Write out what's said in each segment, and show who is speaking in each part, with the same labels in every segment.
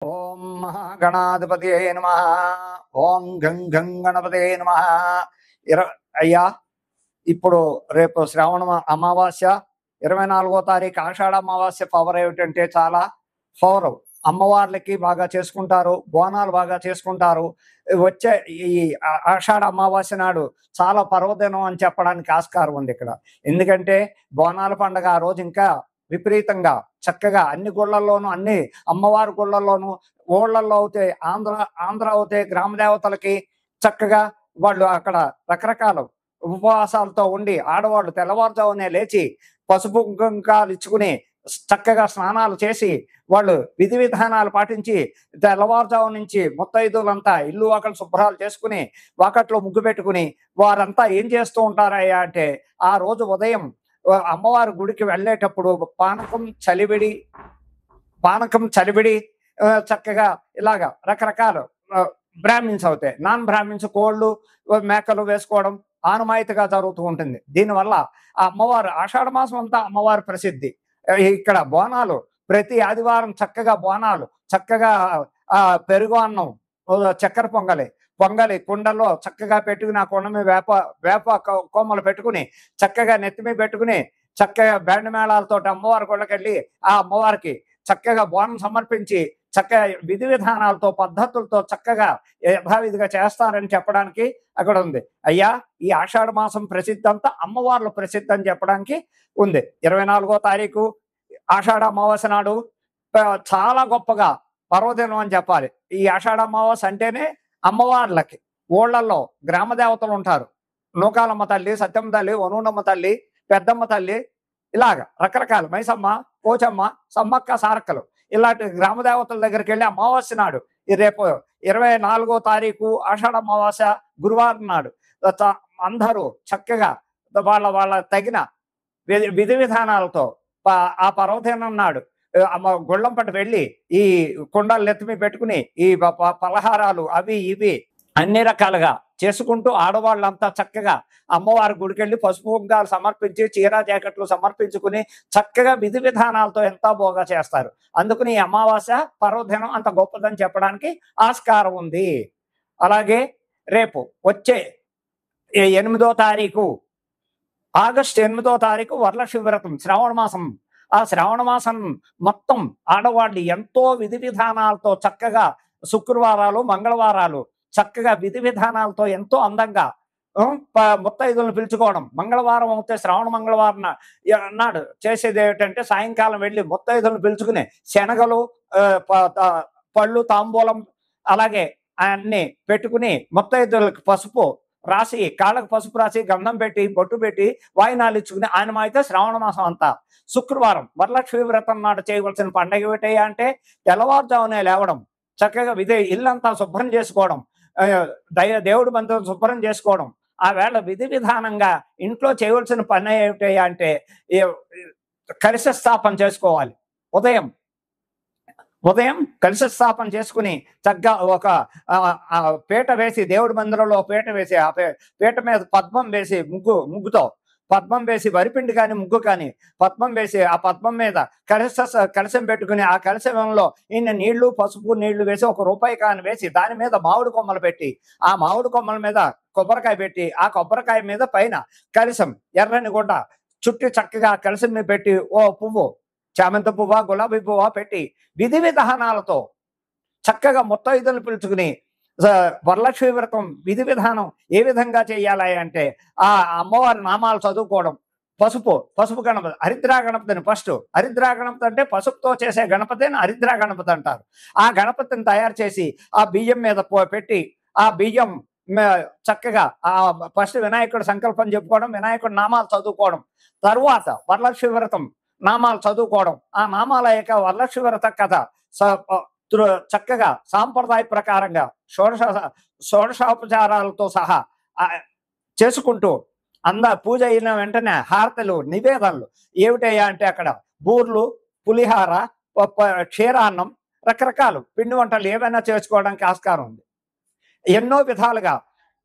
Speaker 1: ఓం మహాగణాధిపతయే నమః. ఓం గం గం గణపతయే నమః. ఇర అయ్యా, ఇప్పుడు రేపు అమావాస్య 24వ తారీఖు ఆషాఢ అమావాస్య పవర్ ఏమిటంటే చాలా పవర్. అమ్మవార్లకి బాగా చేసుకుంటారు, బోనాలు బాగా చేసుకుంటారు. వచ్చే ఈ ఆషాఢ అమావాస్య నాడు చాలా పర్వదినం అని చెప్పడానికి ఆస్కారం ఉంది ఇక్కడ. ఎందుకంటే బోనాల పండుగ ఆ రోజు ఇంకా విపరీతంగా చక్కగా అన్ని గుళ్ళల్లోనూ, అన్ని అమ్మవారి గుళ్ళల్లోనూ, ఊళ్ళల్లో అవుతే ఆంధ్ర అవుతే గ్రామ దేవతలకి చక్కగా వాళ్ళు అక్కడ రకరకాల ఉపవాసాలతో ఉండి ఆడవాళ్ళు తెల్లవారుజామునే లేచి పసుపు కుంకాలు ఇచ్చుకుని చక్కగా స్నానాలు చేసి వాళ్ళు విధి విధానాలు పాటించి తెల్లవారుజాము నుంచి ముత్తైదులంతా ఇల్లు వాకలు శుభ్రాలు చేసుకుని వాకట్లో ముగ్గు పెట్టుకుని వారంతా ఏం చేస్తూ ఉంటారయ్యా అంటే, ఆ రోజు ఉదయం అమ్మవారి గుడికి వెళ్ళేటప్పుడు పానకం చలివిడి చక్కగా ఇలాగా రకరకాల బ్రాహ్మిన్స్ అవుతాయి. నాన్ బ్రాహ్మిన్స్ కోళ్ళు మేకలు వేసుకోవడం ఆనమాయితీగా జరుగుతూ ఉంటుంది. దీనివల్ల ఆ అమ్మవారు ఆషాఢ మాసం అంతా అమ్మవారి ప్రసిద్ధి. ఇక్కడ బోనాలు ప్రతి ఆదివారం చక్కగా బోనాలు, చక్కగా పెరుగు అన్నం, చక్కెర పొంగలి కుండలో చక్కగా పెట్టుకుని, ఆ కుండ మీద వేప కొమ్మలు పెట్టుకుని చక్కగా నెత్తిమీ పెట్టుకుని చక్కగా బ్యాండ్ మేళాలతో అమ్మవారి గుళ్ళకెళ్ళి ఆ అమ్మవారికి చక్కగా బోనం సమర్పించి చక్కగా విధి విధానాలతో పద్ధతులతో చక్కగా యథావిధిగా చేస్తారని చెప్పడానికి అక్కడ ఉంది. అయ్యా, ఈ ఆషాఢ మాసం ప్రసిద్ధి అంతా అమ్మవార్ల ప్రసిద్ధి అని చెప్పడానికి ఉంది. 24వ తారీఖు ఆషాఢ అమావాస్య నాడు చాలా గొప్పగా పర్వదినం అని చెప్పాలి. ఈ ఆషాఢ అమావాస్య అంటేనే అమ్మవార్లకి ఊళ్ళల్లో గ్రామ దేవతలు ఉంటారు. నూకాలమ్మ తల్లి, సత్యమ్మ తల్లి, వనూనమ్మ తల్లి, పెద్దమ్మ తల్లి, ఇలాగ రకరకాల మైసమ్మ, పోచమ్మ, సమ్మక్క, సారక్కలు ఇలాంటి గ్రామ దేవతల దగ్గరికి వెళ్ళి అమావాస్య నాడు, రేపు 24వ తారీఖు ఆషాఢ అమావాస్య గురువారం నాడు అందరూ చక్కగా వాళ్ళ తగిన విధి విధానాలతో ఆ పర్వదినం నాడు గుళ్ళంపటి వెళ్ళి ఈ కుండలు ఎత్తిమి పెట్టుకుని ఈ పలహారాలు అవి ఇవి అన్ని రకాలుగా చేసుకుంటూ ఆడవాళ్ళంతా చక్కగా అమ్మవారి గుడికెళ్ళి పసుపు కుంకాలు సమర్పించి చీరా జాకెట్లు సమర్పించుకుని చక్కగా విధి విధానాలతో ఎంతో బాగా చేస్తారు. అందుకని ఈ అమావాస్య పర్వదినం అంత గొప్పదని చెప్పడానికి ఆస్కారం ఉంది. అలాగే రేపు వచ్చే 8వ తారీఖు ఆగస్టు 8వ తారీఖు వరలక్ష్మి వ్రతం, శ్రావణ మాసం. ఆ శ్రావణ మాసం మొత్తం ఆడవాళ్ళు ఎంతో విధి విధానాలతో చక్కగా శుక్రవారాలు, మంగళవారాలు చక్కగా విధి విధానాలతో ఎంతో అందంగా ముత్తైదులను పిలుచుకోవడం. మంగళవారం అవుతే శ్రావణ మంగళవారం నాడు చేసేది ఏమిటంటే, సాయంకాలం వెళ్ళి ముత్తైదులను పిలుచుకుని శనగలు, పళ్ళు, తాంబూలం అలాగే అన్ని పెట్టుకుని ముత్తైదులకు పసుపు రాసి, కాళ్ళకు పసుపు రాసి, గంధం పెట్టి, బొట్టు పెట్టి వాయినాలు ఇచ్చుకుని ఆయన అయితే శ్రావణ మాసం అంతా శుక్రవారం వరలక్ష్మి వ్రతం నాడు చేయవలసిన పండగ ఏమిటయ్యా అంటే, తెల్లవారుజామునే లేవడం, చక్కగా ఇల్లంతా శుభ్రం చేసుకోవడం, దేవుడి మందిరం శుభ్రం చేసుకోవడం. ఆ వేళ విధి విధానంగా ఇంట్లో చేయవలసిన పని ఏమిటయ్యా అంటే, కలశ స్థాపన చేసుకోవాలి. ఉదయం కలశ స్థాపన చేసుకుని చక్కగా ఒక పీట వేసి, దేవుడి మందిరంలో పీట వేసి, ఆ పీట మీద పద్మం వేసి, ముగ్గుతో పద్మం వేసి, వరిపిండి కానీ ముగ్గు కానీ పద్మం వేసి, ఆ పద్మం మీద కలశం పెట్టుకుని, ఆ కలశంలో ఇన్ని నీళ్లు, పసుపు నీళ్లు వేసి, ఒక రూపాయి కాని వేసి, దాని మీద మామిడి కొమ్మలు పెట్టి, ఆ మామిడి కొమ్మల మీద కొబ్బరికాయ పెట్టి, ఆ కొబ్బరికాయ మీద పైన కలశం ఎర్రని గుడ్డ చుట్టి చక్కగా కలశం మీద పెట్టి ఓ పువ్వు, చామంతి పువ్వ, గులాబీ పువ్వ పెట్టి విధి విధానాలతో చక్కగా ముత్తైదులను పిలుచుకుని వరలక్ష్మి వ్రతం విధి విధానం ఏ విధంగా చేయాలి అంటే, ఆ అమ్మవారి నామాలు చదువుకోవడం. పసుపు గణపతి, హరిద్రా గణపతిని ఫస్ట్. హరిద్రా గణపతి అంటే పసుపుతో చేసే గణపతిని హరిద్రా గణపతి అంటారు. ఆ గణపతిని తయారు చేసి ఆ బియ్యం మీద పెట్టి, ఆ బియ్యం చక్కగా ఫస్ట్ వినాయకుడు సంకల్పం చెప్పుకోవడం, వినాయకుడు నామాలు చదువుకోవడం, తరువాత వరలక్ష్మి వ్రతం నామాలు చదువుకోవడం. ఆ నామాల యొక్క వరలక్ష్మి వ్రత కథ చక్కగా సాంప్రదాయ ప్రకారంగా షోడశోపచారాలతో సహా చేసుకుంటూ పూజ అయిన వెంటనే హారతలు, నివేదనలు ఏమిటయ్యా అంటే, అక్కడ బూర్లు, పులిహార, క్షీరాన్నం, రకరకాలు పిండి వంటలు ఏవైనా చేసుకోవడానికి ఆస్కారం ఉంది. ఎన్నో విధాలుగా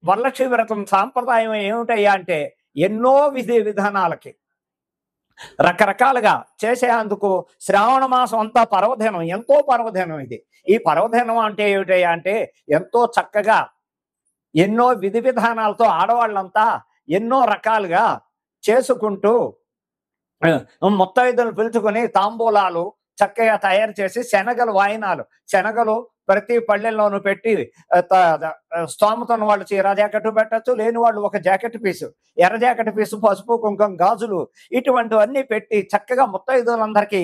Speaker 1: వరలక్ష్మి వ్రతం సాంప్రదాయం ఏమిటయ్యా అంటే, ఎన్నో విధి విధానాలకి రకరకాలుగా చేసేందుకు శ్రావణ మాసం అంతా పర్వదినం, ఎంతో పర్వదినం ఇది. ఈ పర్వదినం అంటే ఏమిటయ్యా అంటే, ఎంతో చక్కగా ఎన్నో విధి విధానాలతో ఆడవాళ్ళంతా ఎన్నో రకాలుగా చేసుకుంటూ ముత్తైదులను పిలుచుకొని తాంబూలాలు చక్కగా తయారు చేసి శనగలు వాయినాలు, శనగలు ప్రతి పళ్ళెల్లోనూ పెట్టి స్తోమత ఉన్న వాళ్ళు చీర జాకెట్ పెట్టచ్చు, లేని వాళ్ళు ఒక జాకెట్ పీసు, ఎర్ర జాకెట్ పీసు, పసుపు కుంకుమ గాజులు ఇటువంటివన్నీ పెట్టి చక్కగా ముత్తైదులందరికీ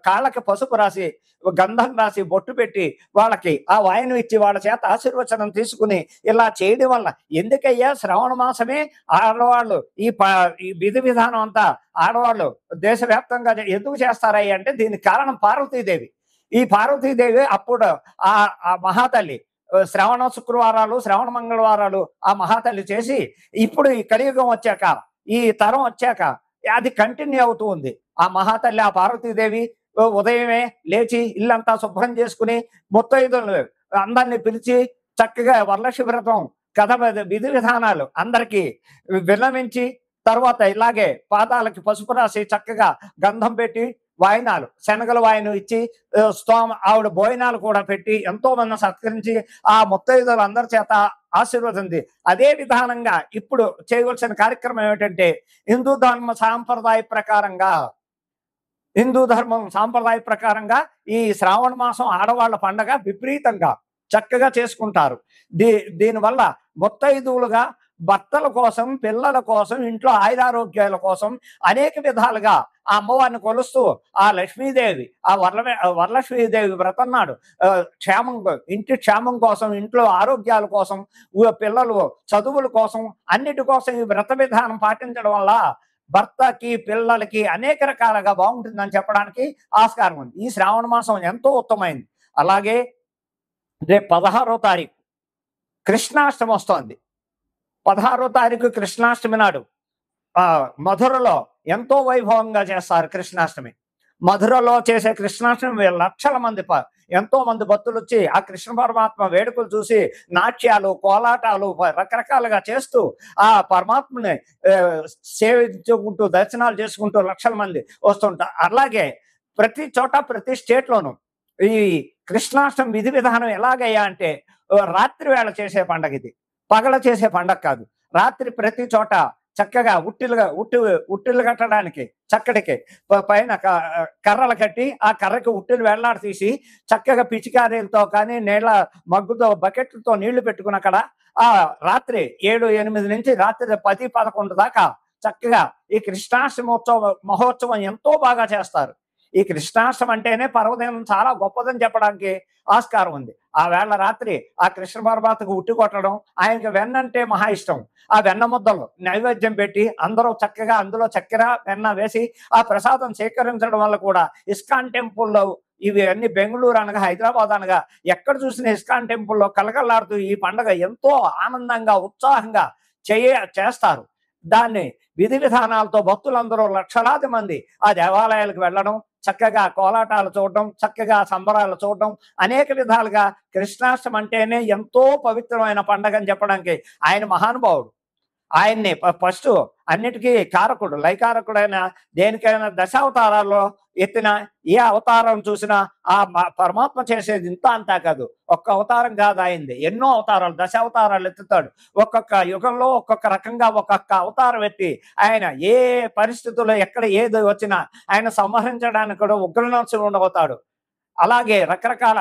Speaker 1: కాళ్ళకి పసుపు రాసి గంధం రాసి బొట్టు పెట్టి వాళ్ళకి ఆ వాయనం ఇచ్చి వాళ్ళ చేత ఆశీర్వచనం తీసుకుని ఇలా చేయడం వల్ల ఎందుకయ్యా శ్రావణ మాసమే ఆడవాళ్ళు ఈ విధి విధానం అంతా ఆడవాళ్ళు దేశవ్యాప్తంగా ఎందుకు చేస్తారయ్యా అంటే దీనికి కారణం పార్వతీదేవి. ఈ పార్వతీదేవి అప్పుడు ఆ మహాతల్లి శ్రవణ శుక్రవారాలు, శ్రవణ మంగళవారాలు ఆ మహాతల్లి చేసి ఇప్పుడు ఈ కలియుగం వచ్చాక, ఈ తరం వచ్చాక అది కంటిన్యూ అవుతూ ఉంది. ఆ మహాతల్లి ఆ పార్వతీదేవి ఉదయమే లేచి ఇల్లంతా శుభ్రం చేసుకుని ముత్తైదులు అందరినీ పిలిచి చక్కగా వరలక్ష్మి వ్రతం కథ విధి విధానాలు అందరికీ విన్నవించి తర్వాత ఇలాగే పాదాలకి పసుపు రాసి చక్కగా గంధం పెట్టి వాయినాలు శనగల వాయినం ఇచ్చి ఆవిడ భోజనాలు కూడా పెట్టి ఎంతో మంది సత్కరించి ఆ ముత్తైదులు అందరి చేత ఆశీర్వదింది. అదే విధానంగా ఇప్పుడు చేయవలసిన కార్యక్రమం ఏమిటంటే హిందూ ధర్మం సాంప్రదాయ ప్రకారంగా ఈ శ్రావణ మాసం ఆడవాళ్ళ పండగ విపరీతంగా చక్కగా చేసుకుంటారు. దీనివల్ల ముత్తైదువులుగా భర్తల కోసం, పిల్లల కోసం, ఇంట్లో ఆయురారోగ్యాల కోసం అనేక విధాలుగా ఆ అమ్మవారిని కొలుస్తూ ఆ లక్ష్మీదేవి ఆ వరలక్ష్మీదేవి వ్రతం నాడు ఇంటి క్షేమం కోసం, ఇంట్లో ఆరోగ్యాల కోసం, పిల్లలు చదువుల కోసం, అన్నిటి కోసం ఈ వ్రత విధానం పాటించడం వల్ల భర్తకి, పిల్లలకి అనేక రకాలుగా బాగుంటుందని చెప్పడానికి ఆస్కారం ఉంది. ఈ శ్రావణ మాసం ఎంతో ఉత్తమైంది. అలాగే రేపు 16వ తారీఖు కృష్ణాష్టమి వస్తోంది. 16వ తారీఖు కృష్ణాష్టమి నాడు మధురలో ఎంతో వైభవంగా చేస్తారు కృష్ణాష్టమి. మధురలో చేసే కృష్ణాష్టమి లక్షల మంది ఎంతో మంది భక్తులు వచ్చి ఆ కృష్ణ పరమాత్మ వేడుకలు చూసి నాట్యాలు, కోలాటాలు రకరకాలుగా చేస్తూ ఆ పరమాత్మని సేవించుకుంటూ దర్శనాలు చేసుకుంటూ లక్షల మంది వస్తుంటారు. అలాగే ప్రతి చోట ప్రతి స్టేట్లోనూ ఈ కృష్ణాష్టమి విధి విధానం ఎలాగయ్యా అంటే రాత్రి వేళ చేసే పండగ ఇది, పగల చేసే పండగ కాదు. రాత్రి ప్రతి చోట చక్కగా ఉట్టిలు కట్టడానికి చక్కడికి పైన కర్రలు కట్టి ఆ కర్రకి ఉట్టిలు వేళ్లాడి తీసి చక్కగా పిచికారీలతో కానీ నీళ్ళ మగ్గుతో బకెట్లతో నీళ్లు పెట్టుకుని అక్కడ ఆ రాత్రి 7-8 నుంచి రాత్రి 10-11 దాకా చక్కగా ఈ కృష్ణాష్టమి మహోత్సవం ఎంతో బాగా చేస్తారు. ఈ కృష్ణాష్టమి అంటేనే పర్వదినం చాలా గొప్పదని చెప్పడానికి ఆస్కారం ఉంది. ఆ వేళ రాత్రి ఆ కృష్ణ పరమాత్మకు ఉట్టి కొట్టడం, ఆయనకి వెన్న అంటే మహా ఇష్టం. ఆ వెన్న ముద్దలు నైవేద్యం పెట్టి అందరూ చక్కగా అందులో చక్కెర వెన్న వేసి ఆ ప్రసాదం స్వీకరించడం వల్ల కూడా ఇస్కాన్ టెంపుల్లో ఇవి అన్ని బెంగళూరు అనగా హైదరాబాద్ అనగా ఎక్కడ చూసిన ఇస్కాన్ టెంపుల్లో కలకల్లాడుతూ ఈ పండుగ ఎంతో ఆనందంగా ఉత్సాహంగా చేస్తారు. దాన్ని విధి విధానాలతో భక్తులందరూ లక్షలాది మంది ఆ దేవాలయాలకు వెళ్ళడం, చక్కగా కోలాటాలు చూడడం, చక్కగా సంబరాలు చూడడం, అనేక విధాలుగా కృష్ణాష్టమి అంటేనే ఎంతో పవిత్రమైన పండగ అని చెప్పడానికి ఆయన మహానుభావుడు. ఆయన్ని ఫస్ట్ అన్నిటికీ కారకుడు, లయకారకుడైన దేనికైనా దశావతారాల్లో ఎత్తిన ఏ అవతారం చూసినా ఆ పరమాత్మ చేసేది ఇంత అంతా కాదు. ఒక్క అవతారం కాదు ఆయనది, ఎన్నో అవతారాలు, దశావతారాలు ఎత్తుతాడు. ఒక్కొక్క యుగంలో ఒక్కొక్క రకంగా ఒక్కొక్క అవతారం ఎత్తి ఆయన ఏ పరిస్థితుల్లో ఎక్కడ ఏది వచ్చినా ఆయన సంహరించడానికి కూడా ఉగ్రనరసింహుడు అవుతాడు. అలాగే రకరకాల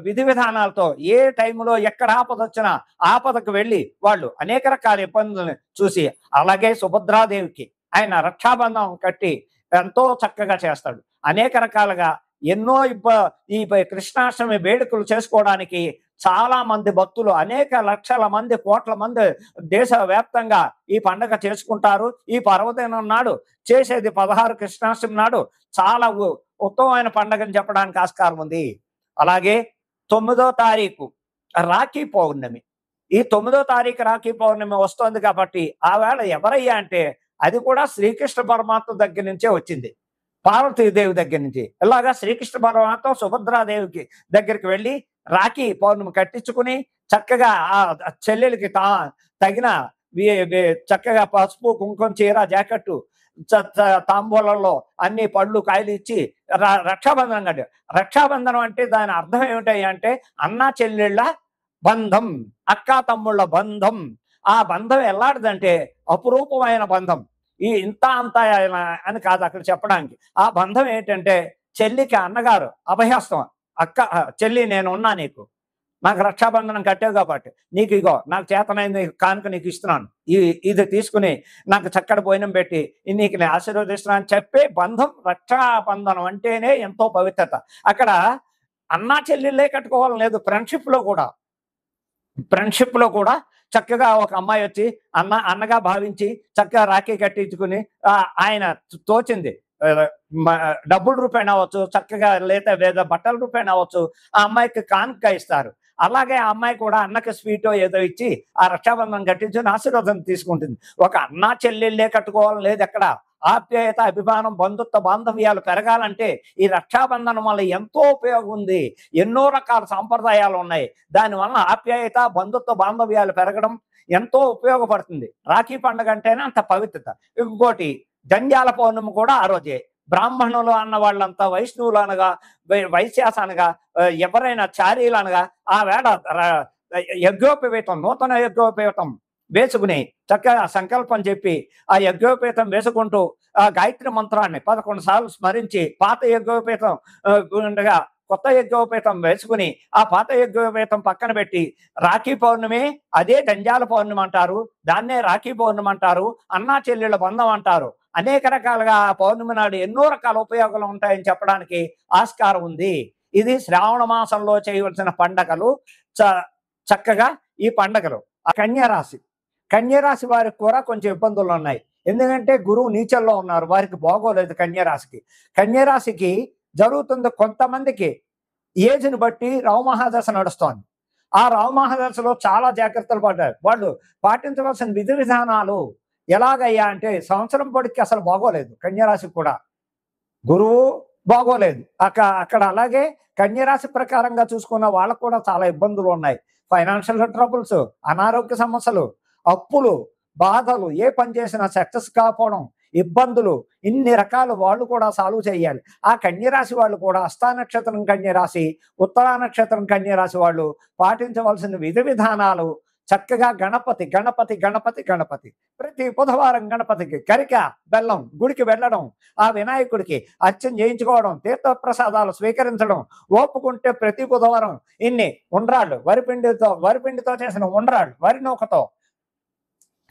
Speaker 1: విధి విధానాలతో ఏ టైంలో ఎక్కడ ఆపద వచ్చినా ఆపదకు వెళ్ళి వాళ్ళు అనేక రకాల ఇబ్బందులను చూసి, అలాగే సుభద్రాదేవికి ఆయన రక్షాబంధం కట్టి ఎంతో చక్కగా చేస్తాడు. అనేక రకాలుగా ఎన్నో ఈ కృష్ణాష్టమి వేడుకలు చేసుకోవడానికి చాలా మంది భక్తులు, అనేక లక్షల మంది, కోట్ల మంది దేశవ్యాప్తంగా ఈ పండుగ చేసుకుంటారు. ఈ పర్వదినం నాడు చేసేది 16 కృష్ణాష్టమి నాడు చాలా ఉత్తమమైన పండుగ అని చెప్పడానికి ఆస్కారం ఉంది. అలాగే 9వ తారీఖు రాఖీ పౌర్ణమి. ఈ 9వ తారీఖు రాఖీ పౌర్ణమి వస్తోంది కాబట్టి ఆ వేళ ఎవరయ్యా అంటే అది కూడా శ్రీకృష్ణ పరమాత్మ దగ్గర నుంచే వచ్చింది, పార్వతీదేవి దగ్గర నుంచి. ఇలాగా శ్రీకృష్ణ పరమాత్మ సుభద్రాదేవికి దగ్గరికి వెళ్ళి రాఖీ పౌర్ణమి కట్టించుకుని చక్కగా ఆ చెల్లెలకి తగిన చక్కగా పసుపు కుంకుమ చీర జాకెట్టు తాంబూలంలో అన్ని పళ్ళు కాయలు ఇచ్చి రక్షాబంధనం కట్ట. రక్షాబంధనం అంటే దాని అర్థం ఏమిటాయి అంటే అన్నా చెల్లెళ్ళ బంధం, అక్కా తమ్ముళ్ళ బంధం. ఆ బంధం ఎలాంటిదంటే అపురూపమైన బంధం. ఈ ఇంత అంత అని కాదు అక్కడ చెప్పడానికి. ఆ బంధం ఏంటంటే చెల్లికి అన్నగారు అభయహస్తం. అక్క చెల్లి నేనున్నా నీకు, నాకు రక్షాబంధనం కట్టావు కాబట్టి నీకు ఇగో నాకు చేతనైంది కానుక నీకు ఇస్తున్నాను, ఇది తీసుకుని నాకు చక్కటి భోజనం పెట్టి నీకు నేను ఆశీర్వదిస్తున్నాను అని చెప్పే బంధం. రక్షాబంధనం అంటేనే ఎంతో పవిత్రత. అక్కడ అన్నా చెల్లెళ్ళే కట్టుకోవాలని లేదు, ఫ్రెండ్షిప్ లో కూడా చక్కగా ఒక అమ్మాయి వచ్చి అన్నగా భావించి చక్కగా రాఖీ కట్టించుకుని ఆయన తోచింది డబ్బుల రూపాయన అవ్వచ్చు, చక్కగా లేదా బట్టల రూపాయన అవ్వచ్చు, ఆ అమ్మాయికి కానుక ఇస్తారు. అలాగే ఆ అమ్మాయి కూడా అన్నకి స్వీటో ఏదో ఇచ్చి ఆ రక్షాబంధనం కట్టించుకుని ఆశీర్వాదం తీసుకుంటుంది. ఒక అన్నా చెల్లెళ్ళే కట్టుకోవాలని లేదు ఎక్కడ. ఆప్యాయత, అభిమానం, బంధుత్వ బాంధవ్యాలు పెరగాలంటే ఈ రక్షాబంధనం వల్ల ఎంతో ఉపయోగం ఉంది. ఎన్నో రకాల సాంప్రదాయాలు ఉన్నాయి. దానివల్ల ఆప్యాయత, బంధుత్వ బాంధవ్యాలు పెరగడం ఎంతో ఉపయోగపడుతుంది. రాఖీ పండుగ అంటేనే అంత పవిత్రత. ఇంకోటి జంధ్యాల పౌర్ణమి కూడా ఆ రోజే. బ్రాహ్మణులు అన్న వాళ్ళంతా వైష్ణవులు అనగా, వైశ్యాస అనగా, ఎవరైనా చారీలు అనగా ఆ వేళ యజ్ఞోపవీతం, నూతన యజ్ఞోపవీతం వేసుకుని చక్కగా సంకల్పం చెప్పి ఆ యజ్ఞోపేతం వేసుకుంటూ ఆ గాయత్రి మంత్రాన్ని 11 సార్లు స్మరించి పాత యజ్ఞోపేతం ఉండగా కొత్త యజ్ఞోపేతం వేసుకుని ఆ పాత యజ్ఞోపేతం పక్కన పెట్టి రాఖీ పౌర్ణమి అదే జంధ్యాల పౌర్ణమి అంటారు, దాన్నే రాఖీ పౌర్ణమి అంటారు, అన్నా చెల్లెళ్ళ బంధం అంటారు. అనేక రకాలుగా ఆ పౌర్ణమి నాడు ఎన్నో రకాల ఉపయోగాలు ఉంటాయని చెప్పడానికి ఆస్కారం ఉంది. ఇది శ్రావణ మాసంలో చేయవలసిన పండగలు. చక్కగా ఈ పండగలు. ఆ కన్యరాశి వారికి కూడా కొంచెం ఇబ్బందులు ఉన్నాయి. ఎందుకంటే గురువు నీచల్లో ఉన్నారు, వారికి బాగోలేదు. కన్యరాశికి జరుగుతుంది. కొంతమందికి ఏజ్ని బట్టి రవమహాదశ నడుస్తోంది. ఆ రవమహాదశలో చాలా జాగ్రత్తలు పడ్డారు. వాళ్ళు పాటించవలసిన విధి విధానాలు ఎలాగయ్యా అంటే సంవత్సరం పొడికి అసలు బాగోలేదు. కన్యరాశికి కూడా గురువు బాగోలేదు. అక్కడ అలాగే కన్యరాశి ప్రకారంగా చూసుకున్న వాళ్ళకు కూడా చాలా ఇబ్బందులు ఉన్నాయి. ఫైనాన్షియల్ ట్రబుల్స్, అనారోగ్య సమస్యలు, అప్పులు, బాధలు, ఏ పని చేసినా సక్సెస్ కాకపోవడం, ఇబ్బందులు, ఇన్ని రకాలు వాళ్ళు కూడా సాల్వ్ చేయాలి. ఆ కన్యరాశి వాళ్ళు కూడా హస్తా నక్షత్రం కన్యరాశి, ఉత్తరా నక్షత్రం కన్యరాశి వాళ్ళు పాటించవలసిన విధి విధానాలు చక్కగా గణపతి గణపతి గణపతి గణపతి ప్రతి బుధవారం గణపతికి గరిక బెల్లం గుడికి వెళ్ళడం, ఆ వినాయకుడికి అర్చన చేయించుకోవడం, తీర్థప్రసాదాలు స్వీకరించడం, ఓపుకుంటే ప్రతి బుధవారం ఇన్ని ఉండ్రాళ్ళు, వరిపిండితో చేసిన ఉండ్రాళ్ళు, వరి నూకతో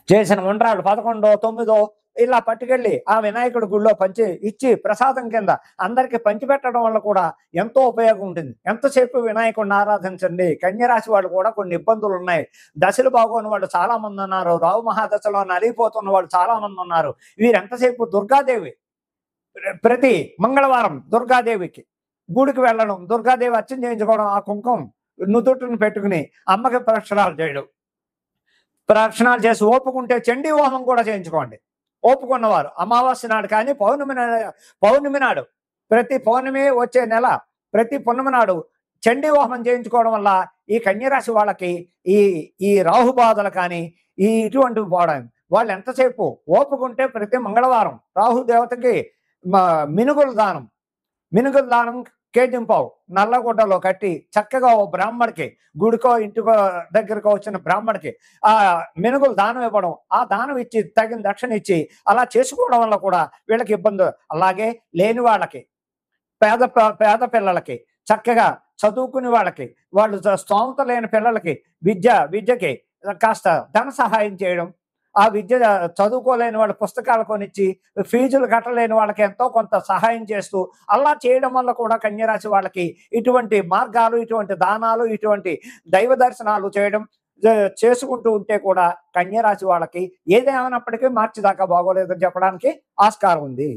Speaker 1: చేసిన ఉండ్రాళ్ళు 11, 9 ఇలా పట్టుకెళ్ళి ఆ వినాయకుడి గుడిలో ఇచ్చి ప్రసాదం కింద అందరికి పంచిపెట్టడం వల్ల కూడా ఎంతో ఉపయోగం ఉంటుంది. ఎంతసేపు వినాయకుడిని ఆరాధించండి. కన్యరాశి వాళ్ళు కూడా కొన్ని ఇబ్బందులు ఉన్నాయి. దశలు బాగోని వాళ్ళు చాలా మంది ఉన్నారు. రావు మహాదశలో నలిగిపోతున్న వాళ్ళు చాలా మంది ఉన్నారు. వీరు ఎంతసేపు దుర్గాదేవి, ప్రతి మంగళవారం దుర్గాదేవికి గుడికి వెళ్ళడం, దుర్గాదేవి అర్చన చేయించుకోవడం, ఆ కుంకుమ నుదుటిని పెట్టుకుని అమ్మకి ప్రదక్షిణాలు చేసి ఓపుకుంటే చండీ హోమం కూడా చేయించుకోండి. ఓపుకున్నవారు అమావాస్య నాడు కానీ పౌర్ణమి నాడు, ప్రతి పౌర్ణమి వచ్చే నెల ప్రతి పున్నమి నాడు చండీ హోమం చేయించుకోవడం వల్ల ఈ కన్యరాశి వాళ్ళకి ఈ రాహుబాధలు కానీ ఇటువంటివి పోవడం. వాళ్ళు ఎంతసేపు ఓపుకుంటే ప్రతి మంగళవారం రాహు దేవతకి మినుగుల దానం కేజింపావు నల్లగుడ్డలో కట్టి చక్కగా ఓ బ్రాహ్మడికి, గుడికో ఇంటికో దగ్గరకో వచ్చిన బ్రాహ్మడికి ఆ మినుగులు దానం ఇవ్వడం, ఆ దానం ఇచ్చి తగిన దక్షిణ ఇచ్చి అలా చేసుకోవడం వల్ల కూడా వీళ్ళకి ఇబ్బంది. అలాగే లేని వాళ్ళకి, పేద పిల్లలకి, చక్కగా చదువుకునే వాళ్ళకి, వాళ్ళు స్తోమత లేని పిల్లలకి విద్యకి కాస్త ధన సహాయం చేయడం, ఆ విద్య చదువుకోలేని వాళ్ళ పుస్తకాలు కొనిచ్చి ఫీజులు కట్టలేని వాళ్ళకి ఎంతో కొంత సహాయం చేస్తూ అలా చేయడం వల్ల కూడా కన్యరాశి వాళ్ళకి ఇటువంటి మార్గాలు, ఇటువంటి దానాలు, ఇటువంటి దైవ దర్శనాలు చేసుకుంటూ ఉంటే కూడా కన్యరాశి వాళ్ళకి ఏదేమైనప్పటికీ మార్చి దాకా బాగోలేదని చెప్పడానికి ఆస్కారం ఉంది.